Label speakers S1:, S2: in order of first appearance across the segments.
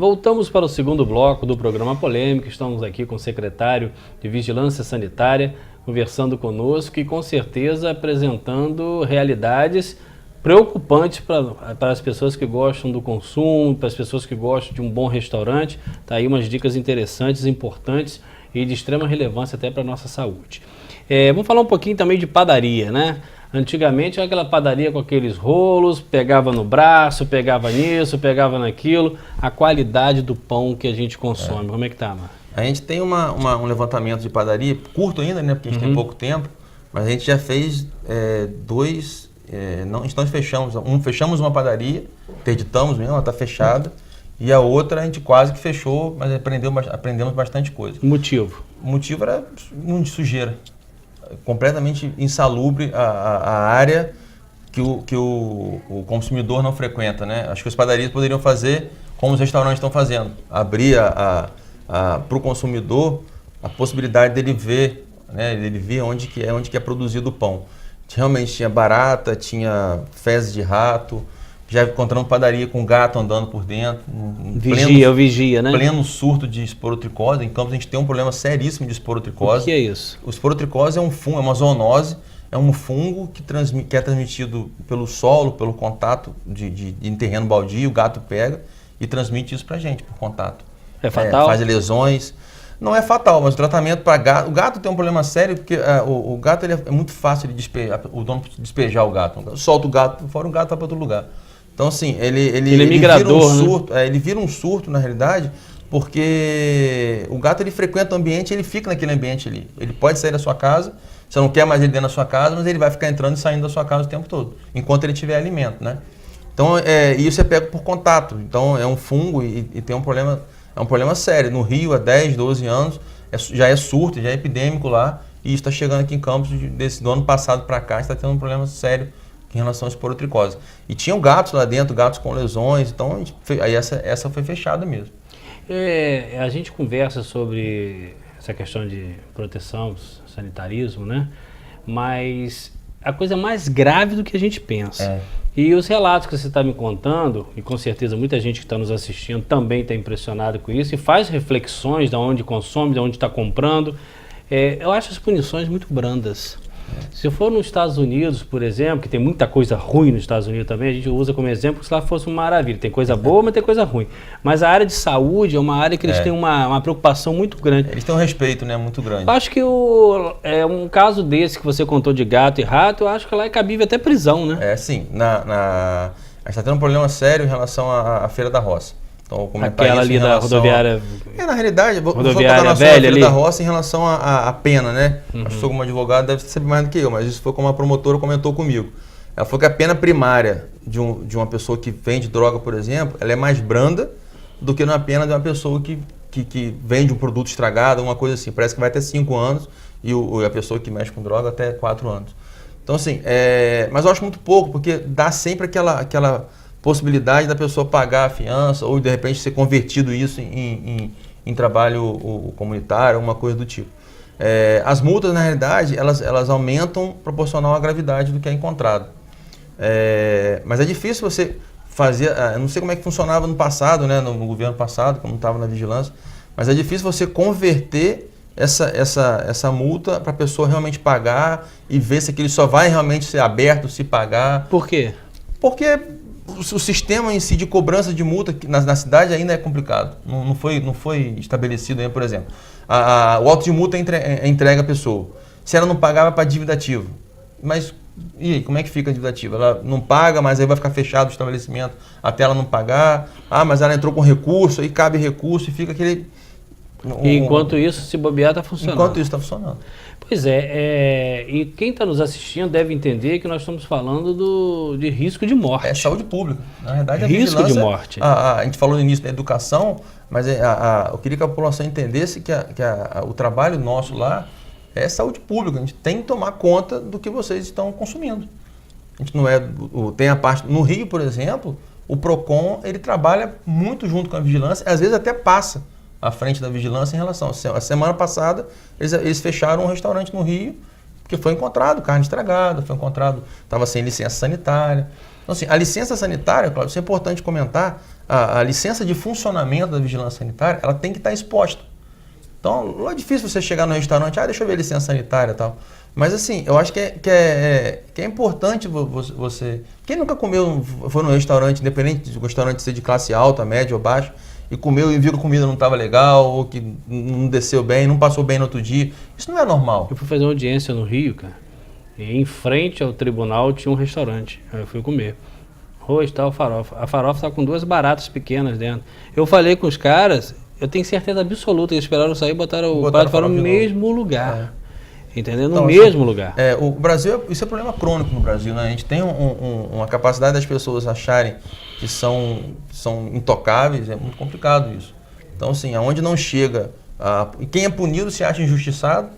S1: Voltamos para o segundo bloco do programa Polêmica. Estamos aqui com o secretário de Vigilância Sanitária conversando conosco e com certeza apresentando realidades preocupantes para as pessoas que gostam do consumo, para as pessoas que gostam de um bom restaurante. Tá aí umas dicas interessantes, importantes e de extrema relevância até para a nossa saúde. Vamos falar um pouquinho também de padaria, né? Antigamente era aquela padaria com aqueles rolos, pegava no braço, pegava nisso, pegava naquilo. A qualidade do pão que a gente consome, como é que tá, Marcos?
S2: A gente tem um levantamento de padaria, curto ainda, né? Porque a gente tem pouco tempo, mas a gente já fez dois, nós fechamos uma padaria, interditamos mesmo, ela está fechada, e a outra a gente quase que fechou, mas aprendemos bastante coisa.
S1: O motivo?
S2: O motivo era muito sujeira. Completamente insalubre a área que o consumidor não frequenta, né? Acho que as padarias poderiam fazer como os restaurantes estão fazendo, abrir para o consumidor a possibilidade dele ver, né? Ele ver onde que é produzido o pão. Realmente tinha barata, tinha fezes de rato, já encontramos padaria com gato andando por dentro.
S1: Vigia, né?
S2: Pleno surto de esporotricose. Em Campos a gente tem um problema seríssimo de esporotricose.
S1: O que é isso?
S2: O esporotricose é um fungo, é uma zoonose, é um fungo que é transmitido pelo solo, pelo contato em terreno baldio, o gato pega e transmite isso pra gente, por contato.
S1: É fatal?
S2: Faz lesões. Não é fatal, mas o tratamento para gato... O gato tem um problema sério, porque o gato é muito fácil de despejar, o dono despejar o gato. Solta o gato fora, o gato vai para outro lugar. Então, assim, ele
S1: é migrador,
S2: vira um surto, ele vira um surto, na realidade, porque o gato ele frequenta o ambiente, ele fica naquele ambiente ali. Ele pode sair da sua casa, você não quer mais ele dentro da sua casa, mas ele vai ficar entrando e saindo da sua casa o tempo todo, enquanto ele tiver alimento, né? Então, isso é pego por contato. Então, é um fungo e tem um problema, é um problema sério. No Rio, há 10, 12 anos, já é surto, já é epidêmico lá, e está chegando aqui em Campos, do ano passado para cá, está tendo um problema sério em relação à esporotricose. E tinham gatos lá dentro, gatos com lesões, então aí essa foi fechada mesmo.
S1: A gente conversa sobre essa questão de proteção, sanitarismo, né? Mas a coisa é mais grave do que a gente pensa. E os relatos que você está me contando, e com certeza muita gente que está nos assistindo também está impressionado com isso, e faz reflexões de onde consome, de onde está comprando. Eu acho as punições muito brandas. Se eu for nos Estados Unidos, por exemplo, que tem muita coisa ruim nos Estados Unidos também, a gente usa como exemplo que se lá fosse uma maravilha. Tem coisa boa, mas tem coisa ruim. Mas a área de saúde é uma área que eles têm uma preocupação muito grande.
S2: Eles têm um respeito, né, muito grande.
S1: Eu acho que um caso desse que você contou de gato e rato, eu acho que lá é cabível até prisão, né?
S2: Sim. A gente está tendo um problema sério em relação à Feira da Roça. Então,
S1: aquela ali da rodoviária...
S2: na realidade, vou
S1: rodoviária
S2: na
S1: velha
S2: Feira
S1: ali
S2: da Roça em relação à pena, né? Acho que como advogado deve saber mais do que eu, mas isso foi como a promotora comentou comigo. Ela falou que a pena primária de uma pessoa que vende droga, por exemplo, ela é mais branda do que na pena de uma pessoa que vende um produto estragado, uma coisa assim. Parece que vai até 5 anos e a pessoa que mexe com droga até 4 anos. Então, assim, mas eu acho muito pouco, porque dá sempre aquela possibilidade da pessoa pagar a fiança ou de repente ser convertido isso em trabalho comunitário, alguma coisa do tipo. As multas, na realidade, elas aumentam proporcional à gravidade do que é encontrado. Mas é difícil você fazer, eu não sei como é que funcionava no passado, né, no governo passado, quando não estava na vigilância, mas é difícil você converter essa multa para a pessoa realmente pagar e ver se aquilo só vai realmente ser aberto se pagar.
S1: Por quê?
S2: Porque o sistema em si de cobrança de multa na cidade ainda é complicado. Não foi estabelecido ainda, por exemplo. O auto de multa é entregue à pessoa. Se ela não pagar, vai para a dívida ativa. Mas e aí, como é que fica a dívida ativa? Ela não paga, mas aí vai ficar fechado o estabelecimento até ela não pagar. Mas ela entrou com recurso, aí cabe recurso e fica aquele...
S1: E enquanto isso, se bobear, está funcionando.
S2: Enquanto isso está funcionando.
S1: Pois e quem está nos assistindo deve entender que nós estamos falando de risco de morte.
S2: É saúde pública. Na verdade,
S1: risco de morte.
S2: A gente falou no início da educação, mas eu queria que a população entendesse que o trabalho nosso lá é saúde pública. A gente tem que tomar conta do que vocês estão consumindo. A gente não tem a parte... No Rio, por exemplo, o PROCON ele trabalha muito junto com a vigilância, às vezes até passa à frente da vigilância em relação. A semana passada, eles fecharam um restaurante no Rio, porque foi encontrado carne estragada, foi encontrado, estava sem licença sanitária. Então, assim, a licença sanitária, Cláudio, isso é importante comentar, a licença de funcionamento da vigilância sanitária, ela tem que estar exposta. Então, não é difícil você chegar no restaurante, deixa eu ver a licença sanitária e tal. Mas assim, eu acho que é importante você... Quem nunca comeu, foi num restaurante, independente do restaurante ser de classe alta, média ou baixa, e comeu e viu que a comida não estava legal, ou que não desceu bem, não passou bem no outro dia. Isso não é normal.
S1: Eu fui fazer uma audiência no Rio, cara, e em frente ao tribunal tinha um restaurante. Aí eu fui comer. Arroz, tal, farofa. A farofa estava com 2 baratas pequenas dentro. Eu falei com os caras, eu tenho certeza absoluta que eles esperaram sair e botaram o prato para o mesmo lugar. Entendeu? No mesmo lugar.
S2: O Brasil, isso é um problema crônico no Brasil, né? A gente tem uma capacidade das pessoas acharem que são intocáveis, é muito complicado isso. Então, assim, aonde não chega, quem é punido se acha injustiçado,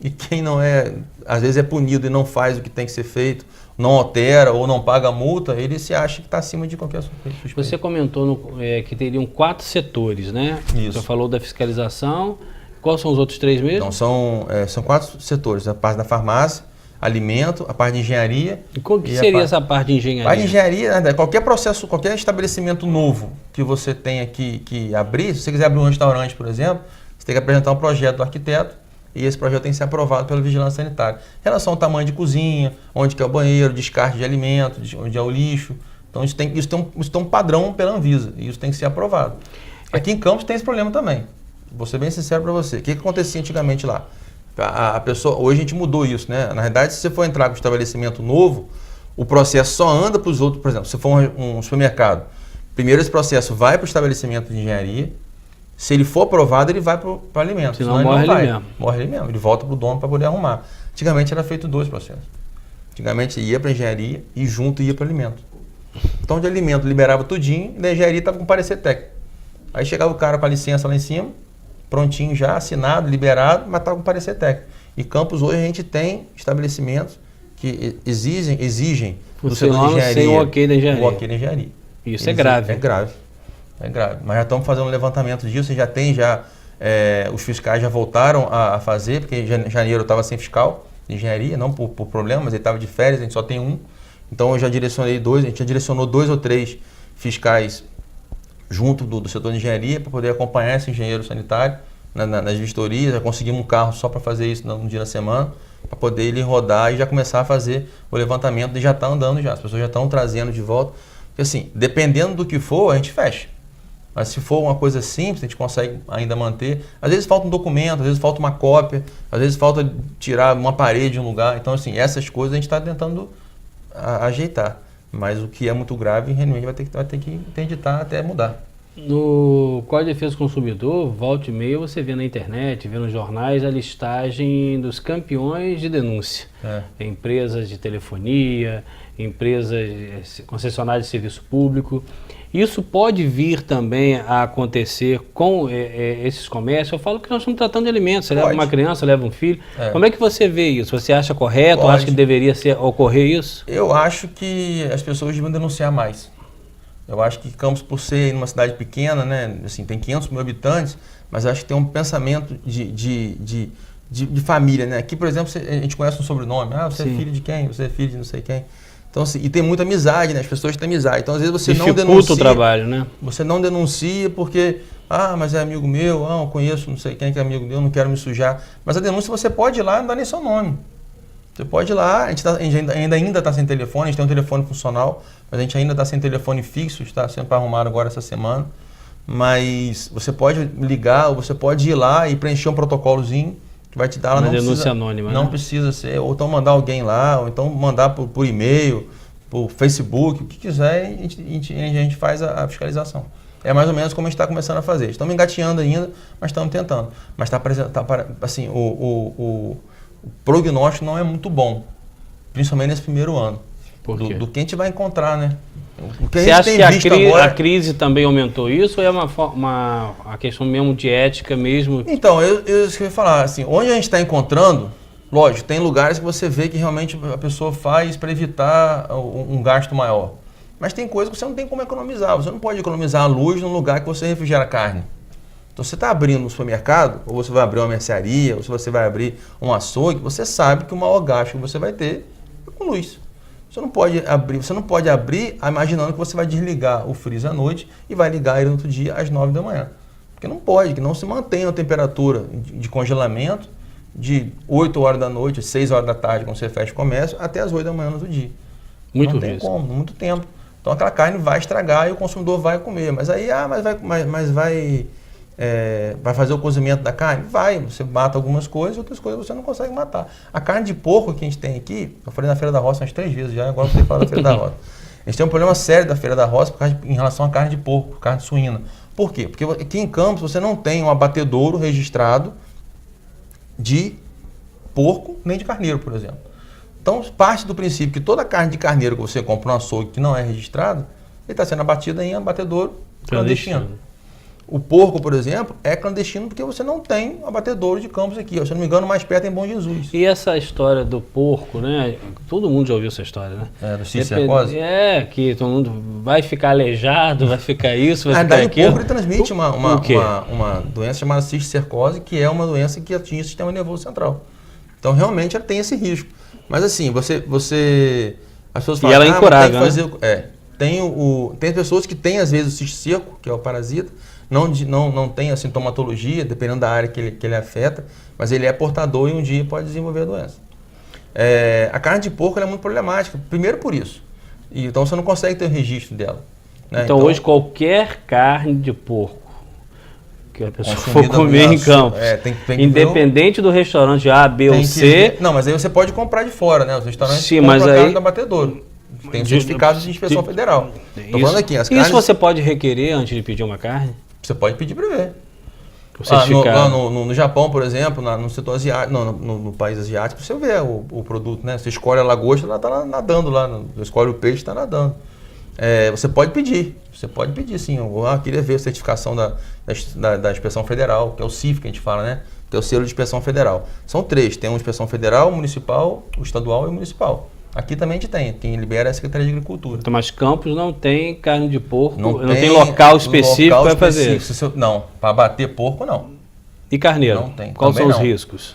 S2: e quem não é, às vezes é punido e não faz o que tem que ser feito, não altera ou não paga a multa, ele se acha que está acima de qualquer suspeita.
S1: Você comentou que teriam 4 setores, né?
S2: Isso.
S1: Você falou da fiscalização. Quais são os outros 3 mesmo?
S2: Não, são 4 setores. A parte da farmácia, alimento, a parte de engenharia.
S1: E qual que seria essa parte de engenharia?
S2: A parte de engenharia, né, qualquer processo, qualquer estabelecimento novo que você tenha que abrir, se você quiser abrir um restaurante, por exemplo, você tem que apresentar um projeto do arquiteto e esse projeto tem que ser aprovado pela vigilância sanitária. Em relação ao tamanho de cozinha, onde que é o banheiro, descarte de alimentos, onde é o lixo. Então isso tem um padrão pela Anvisa e isso tem que ser aprovado. Aqui em Campos tem esse problema também. Vou ser bem sincero para você. O que acontecia antigamente lá? A pessoa, hoje a gente mudou isso, né? Na verdade, se você for entrar com um estabelecimento novo, o processo só anda para os outros. Por exemplo, se for um supermercado, primeiro esse processo vai para o estabelecimento de engenharia. Se ele for aprovado, ele vai para o alimento.
S1: Senão morre ele mesmo.
S2: Morre ele mesmo. Ele volta para o dono para poder arrumar. Antigamente era feito 2 processos. Antigamente ia para a engenharia e junto ia para o alimento. Então de alimento liberava tudinho e da engenharia estava com parecer técnico. Aí chegava o cara com a licença lá em cima, prontinho já, assinado, liberado, mas estava com parecer técnico. E Campos hoje a gente tem estabelecimentos que exigem do setor de engenharia.
S1: Sem o ok da engenharia.
S2: O ok da engenharia.
S1: Isso é grave.
S2: É grave. É grave. Mas já estamos fazendo um levantamento disso, os fiscais já voltaram a fazer, porque em janeiro estava sem fiscal de engenharia, não por problema, mas ele estava de férias, a gente só tem um. Então eu já direcionei 2, a gente já direcionou 2 ou 3 fiscais junto do setor de engenharia para poder acompanhar esse engenheiro sanitário nas vistorias. Já conseguimos um carro só para fazer isso um dia na semana, para poder ele rodar e já começar a fazer o levantamento e já está andando já. As pessoas já estão trazendo de volta. Porque assim, dependendo do que for, a gente fecha. Mas se for uma coisa simples, a gente consegue ainda manter. Às vezes falta um documento, às vezes falta uma cópia, às vezes falta tirar uma parede de um lugar. Então assim, essas coisas a gente está tentando ajeitar. Mas o que é muito grave, realmente vai ter que interditar até mudar.
S1: No Código de Defesa do Consumidor, volta e meia, você vê na internet, vê nos jornais a listagem dos campeões de denúncia. Empresas de telefonia, empresas concessionárias de serviço público. Isso pode vir também a acontecer com esses comércios? Eu falo que nós estamos tratando de alimentos. Você leva uma criança, leva um filho. Como é que você vê isso? Você acha correto? Acha que deveria ocorrer isso?
S2: Eu acho que as pessoas deviam denunciar mais. Eu acho que Campos, por ser uma cidade pequena, né, assim, tem 500 mil habitantes, mas acho que tem um pensamento de família. Né? Aqui, por exemplo, a gente conhece um sobrenome. Você Sim. é filho de quem? Você é filho de não sei quem. Então, assim, e tem muita amizade, né? As pessoas têm amizade. Então, às vezes você não denuncia.
S1: O trabalho, né?
S2: Você não denuncia porque, mas é amigo meu, eu conheço não sei quem que é amigo meu, não quero me sujar. Mas a denúncia você pode ir lá e não dá nem seu nome. Você pode ir lá, a gente ainda está sem telefone, a gente tem um telefone funcional, mas a gente ainda está sem telefone fixo, está sendo arrumado agora essa semana. Mas você pode ligar, ou você pode ir lá e preencher um protocolozinho que vai te dar lá.
S1: Uma denúncia anônima.
S2: Não precisa ser, ou então mandar alguém lá, ou então mandar por e-mail, por Facebook, o que quiser, a gente faz a fiscalização. É mais ou menos como a gente está começando a fazer. Estamos engateando ainda, mas estamos tentando. Mas assim, o prognóstico não é muito bom, principalmente nesse primeiro ano.
S1: Por quê?
S2: Do que a gente vai encontrar, né?
S1: Você acha que a crise também aumentou isso ou é uma questão mesmo de ética mesmo?
S2: Então, eu ia falar, assim, onde a gente está encontrando, lógico, tem lugares que você vê que realmente a pessoa faz para evitar um gasto maior. Mas tem coisas que você não tem como economizar. Você não pode economizar a luz num lugar que você refrigera carne. Então, você está abrindo um supermercado, ou você vai abrir uma mercearia, ou se você vai abrir um açougue, você sabe que o maior gasto que você vai ter é com luz. Você não pode abrir imaginando que você vai desligar o freezer à noite e vai ligar ele no outro dia às 9 da manhã. Porque não pode, que não se mantenha a temperatura de congelamento de 8 horas da noite, 6 horas da tarde, quando você fecha o comércio, até as 8 da manhã no outro dia. Não tem como, muito tempo. Então aquela carne vai estragar e o consumidor vai comer. Mas aí, vai fazer o cozimento da carne? Vai, você mata algumas coisas, outras coisas você não consegue matar. A carne de porco que a gente tem aqui, eu falei na Feira da Roça umas 3 vezes já, agora eu vou falar da Feira da Roça. A gente tem um problema sério da Feira da Roça em relação à carne de porco, carne suína. Por quê? Porque aqui em Campos você não tem um abatedouro registrado de porco nem de carneiro, por exemplo. Então, parte do princípio que toda carne de carneiro que você compra no açougue que não é registrado, ele está sendo abatido em abatedouro clandestino. O porco, por exemplo, é clandestino porque você não tem abatedouro de Campos aqui. Se eu não me engano, mais perto é em Bom Jesus.
S1: E essa história do porco, né? Todo mundo já ouviu essa história, né?
S2: Do cisticercose?
S1: Que todo mundo vai ficar aleijado, vai ficar isso, vai ficar aquilo.
S2: O porco ele transmite uma doença chamada cisticercose, que é uma doença que atinge o sistema nervoso central. Então, realmente, ela tem esse risco. Mas assim, as pessoas falam,
S1: e ela é incurável,
S2: tem pessoas que têm, às vezes, o cisticerco, que é o parasita, não tem a sintomatologia, dependendo da área que ele afeta, mas ele é portador e um dia pode desenvolver a doença. A carne de porco ela é muito problemática, primeiro por isso. Então você não consegue ter o registro dela. Né?
S1: Então hoje qualquer carne de porco que a pessoa for comer em Campos, tem independente do restaurante A, B ou C...
S2: Não, mas aí você pode comprar de fora, né? Os restaurantes
S1: compram a carne
S2: do abatedouro. Tem certificado de inspeção federal.
S1: Tô falando aqui, as carnes... Isso você pode requerer antes de pedir uma carne?
S2: Você pode pedir para ver.
S1: No
S2: Japão, por exemplo, no setor asiático, no país asiático, você vê o produto, né? Você escolhe a lagosta, ela está nadando lá. Você escolhe o peixe, está nadando. Você pode pedir sim. Eu queria ver a certificação da inspeção federal, que é o CIF que a gente fala, né? Que é o selo de inspeção federal. São 3, tem uma inspeção federal, municipal, o estadual e o municipal. Aqui também a gente tem, quem libera é a Secretaria de Agricultura.
S1: Então, mas Campos não tem carne de porco, não tem local específico para fazer?
S2: Não, para abater porco não.
S1: E carneiro?
S2: Não tem.
S1: Quais são os riscos?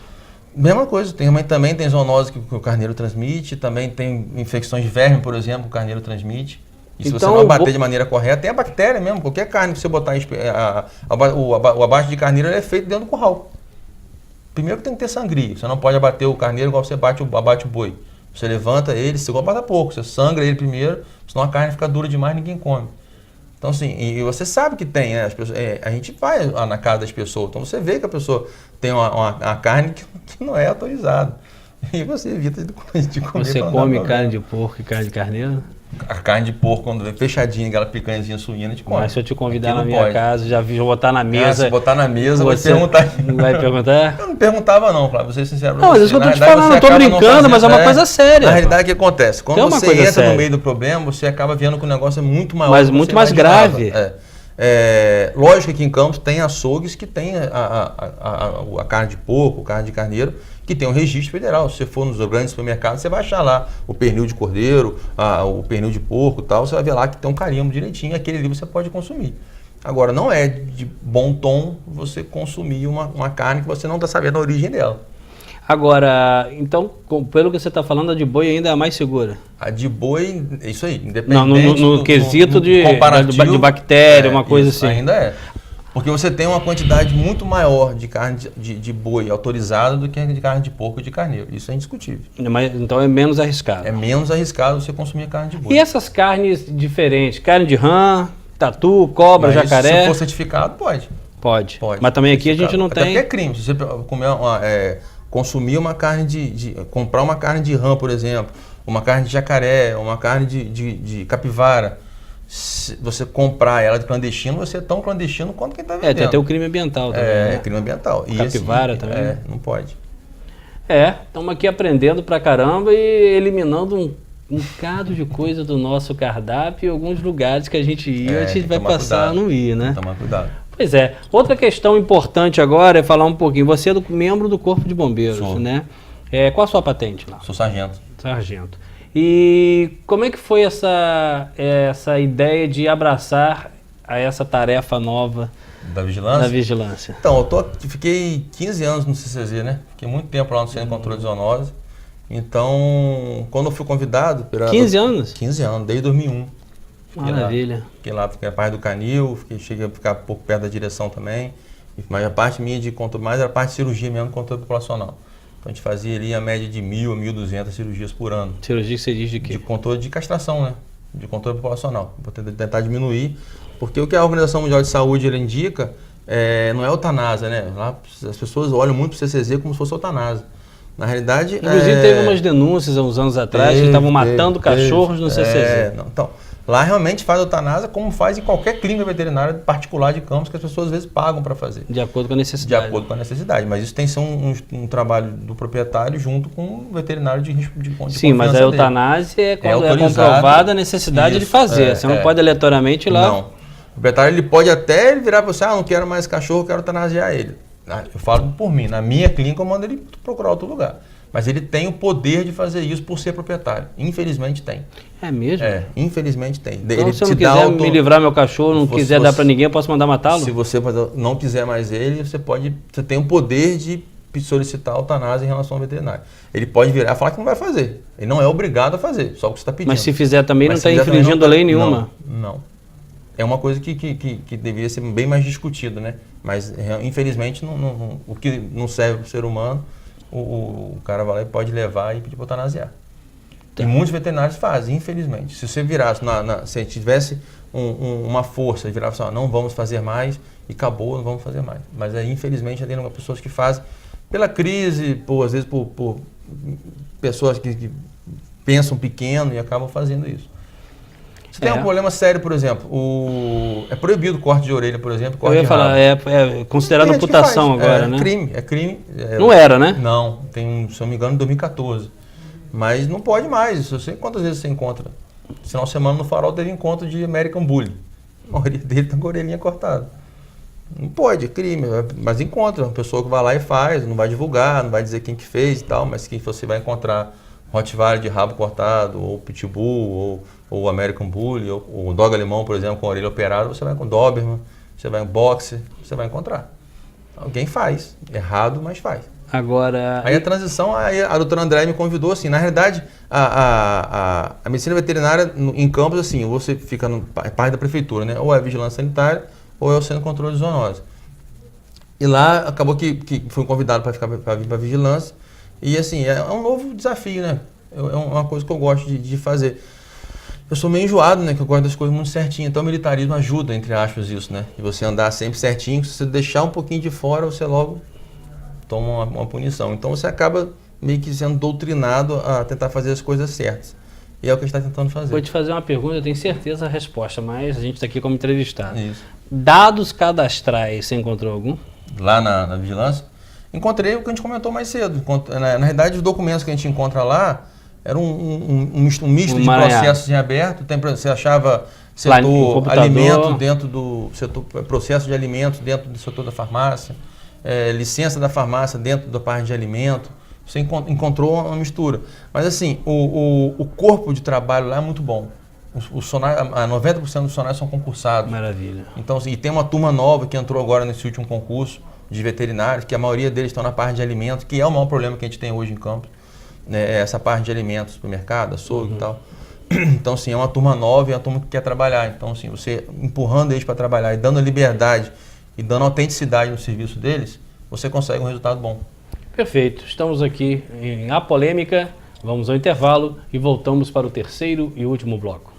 S2: Mesma coisa, também tem zoonose que o carneiro transmite, também tem infecções de verme, por exemplo, que o carneiro transmite. E se você não abater de maneira correta, tem a bactéria mesmo, qualquer carne que você botar, o abate de carneiro é feito dentro do curral. Primeiro que tem que ter sangria, você não pode abater o carneiro igual você abate o boi. Você levanta ele, você abata pouco, você sangra ele primeiro, senão a carne fica dura demais e ninguém come. Então assim, e você sabe que tem, né? A gente vai na casa das pessoas, então você vê que a pessoa tem uma carne que não é autorizada. E você evita de comer.
S1: Você come carne de porco e carne de carneiro?
S2: A carne de porco, quando vem fechadinha, aquela picanhazinha suína, a gente come.
S1: Mas se eu te convidar na minha casa, já vi, vou botar na mesa.
S2: Se botar na mesa, você vai perguntar.
S1: Vai perguntar?
S2: Eu não perguntava não, Flávio, vou ser sincero.
S1: Não, mas isso que eu tô te falando, eu tô brincando, mas é uma coisa séria.
S2: Na realidade, o que acontece? Quando você entra no meio do problema, você acaba vendo que o negócio é muito maior.
S1: Mas muito mais grave.
S2: Lógico que aqui em Campos tem açougues que tem a carne de porco, carne de carneiro, que tem um registro federal. Se você for nos grandes supermercados, você vai achar lá o pernil de cordeiro, o pernil de porco e tal, você vai ver lá que tem um carimbo direitinho, aquele ali você pode consumir. Agora, não é de bom tom você consumir uma carne que você não está sabendo a origem dela.
S1: Agora, então, pelo que você está falando, a de boi ainda é a mais segura?
S2: A de boi, isso aí, independente
S1: no quesito de bactéria, uma coisa assim.
S2: Ainda é. Porque você tem uma quantidade muito maior de carne de boi autorizada do que de carne de porco e de carneiro. Isso é indiscutível.
S1: Mas, então é menos arriscado.
S2: É menos arriscado você consumir carne de boi.
S1: E essas carnes diferentes? Carne de rã, tatu, cobra, jacaré?
S2: Se for certificado, pode.
S1: Pode. Mas também aqui a gente não tem...
S2: Até porque é crime. Se você consumir uma carne comprar uma carne de rã, por exemplo, uma carne de jacaré, uma carne de capivara, se você comprar ela de clandestino, você é tão clandestino quanto quem está vendendo.
S1: Tem até o crime ambiental também.
S2: É, crime ambiental.
S1: E capivara também.
S2: Não pode.
S1: Estamos aqui aprendendo pra caramba e eliminando um bocado de coisa do nosso cardápio e alguns lugares que a gente ia, a gente vai passar a não ir, né?
S2: Tomar cuidado.
S1: Pois é. Outra questão importante agora é falar um pouquinho. Você é membro do Corpo de Bombeiros, né? Qual a sua patente lá?
S2: Sou sargento.
S1: Sargento. E como é que foi essa ideia de abraçar essa tarefa nova
S2: da vigilância?
S1: Da vigilância.
S2: Então, fiquei 15 anos no CCZ, né? Fiquei muito tempo lá no Centro de Controle de Zoonose. Então, quando eu fui convidado...
S1: 15 anos?
S2: 15 anos, desde 2001.
S1: Maravilha.
S2: Fiquei lá, fiquei a parte do canil, cheguei a ficar um pouco perto da direção também. Mas a parte minha de controle, mais era a parte de cirurgia mesmo, controle populacional. Então a gente fazia ali a média de 1.000 a 1.200 cirurgias por ano.
S1: Cirurgia que você diz de quê?
S2: De controle de castração, né? De controle populacional. Vou tentar diminuir. Porque o que a Organização Mundial de Saúde ela indica não é eutanásia, né? Lá as pessoas olham muito para o CCZ como se fosse eutanásia. Na realidade...
S1: Inclusive teve umas denúncias há uns anos atrás que estavam matando cachorros no CCZ.
S2: Então, lá realmente faz eutanásia como faz em qualquer clínica veterinária particular de Campos, que as pessoas às vezes pagam para fazer.
S1: De acordo com a necessidade.
S2: De acordo com a necessidade. Mas isso tem que ser um trabalho do proprietário junto com o veterinário de
S1: Sim, mas a eutanásia é quando é comprovada a necessidade de fazer. Você não pode aleatoriamente ir lá...
S2: Não. O proprietário ele pode até virar para você, não quero mais cachorro, quero eutanasiar ele. Eu falo por mim, na minha clínica eu mando ele procurar outro lugar. Mas ele tem o poder de fazer isso por ser proprietário. Infelizmente tem.
S1: É mesmo?
S2: Infelizmente tem.
S1: Então,
S2: ele
S1: se eu não quiser me livrar meu cachorro, não quiser dar para ninguém, eu posso mandar matá-lo?
S2: Se você não quiser mais ele, você tem o poder de solicitar a eutanásia em relação ao veterinário. Ele pode virar e falar que não vai fazer. Ele não é obrigado a fazer, só o que você está pedindo.
S1: Mas se fizer também, não está infringindo lei nenhuma?
S2: Não. É uma coisa que deveria ser bem mais discutido, né? Mas, infelizmente, o que não serve para o ser humano, o cara vai lá e pode levar e pedir para eutanasiar. E muitos veterinários fazem, infelizmente. Se você virasse, se tivesse uma força, virasse assim, não vamos fazer mais, e acabou, não vamos fazer mais. Mas aí, infelizmente, tem pessoas que fazem pela crise, às vezes por pessoas que pensam pequeno e acabam fazendo isso. Você tem um problema sério, por exemplo, é proibido o corte de orelha, por exemplo, corte de rabo.
S1: Eu ia falar, é considerado amputação agora, né?
S2: É crime.
S1: Não era, né?
S2: Não, se eu não me engano, em 2014. Mas não pode mais, quantas vezes você encontra? Final de semana no Farol teve encontro de American Bully. A orelha dele tá com a orelhinha cortada. Não pode, é crime, mas encontra, uma pessoa que vai lá e faz, não vai divulgar, não vai dizer quem que fez e tal, mas que você vai encontrar Rottweiler de rabo cortado, ou Pitbull, ou American Bully, ou o Dog alemão, por exemplo, com a orelha operada, você vai com Doberman, você vai em Boxer, você vai encontrar. Alguém faz, errado, mas faz.
S1: Agora...
S2: Aí a transição, a doutora André me convidou, assim, na realidade, a medicina veterinária em Campos, assim, você fica no parte da prefeitura, né? Ou é vigilância sanitária, ou é o centro de controle de zoonose. E lá, acabou que fui convidado para vir para vigilância, e assim, é um novo desafio, né? É uma coisa que eu gosto de fazer. Eu sou meio enjoado, né? Que eu gosto das coisas muito certinho. Então o militarismo ajuda, entre aspas, isso, né? De você andar sempre certinho. Se você deixar um pouquinho de fora, você logo toma uma punição. Então você acaba meio que sendo doutrinado a tentar fazer as coisas certas. E é o que a gente está tentando fazer.
S1: Vou te fazer uma pergunta, eu tenho certeza a resposta, mas a gente está aqui como entrevistado.
S2: Isso.
S1: Dados cadastrais, você encontrou algum?
S2: Lá na vigilância? Encontrei o que a gente comentou mais cedo. Na realidade, os documentos que a gente encontra lá eram um misto de processos em aberto. Você achava setor alimento dentro do setor, processo de alimentos dentro do setor da farmácia, licença da farmácia dentro da parte de alimento. Você encontrou uma mistura. Mas assim, o corpo de trabalho lá é muito bom. 90% dos funcionários são concursados.
S1: Maravilha.
S2: Então, e tem uma turma nova que entrou agora nesse último concurso de veterinários, que a maioria deles estão na parte de alimentos, que é o maior problema que a gente tem hoje em Campos, né? Essa parte de alimentos, supermercado, açougue e tal. Então, sim, é uma turma nova e é uma turma que quer trabalhar. Então, sim, você empurrando eles para trabalhar e dando liberdade e dando autenticidade no serviço deles, você consegue um resultado bom.
S1: Perfeito. Estamos aqui em A Polêmica, vamos ao intervalo e voltamos para o terceiro e último bloco.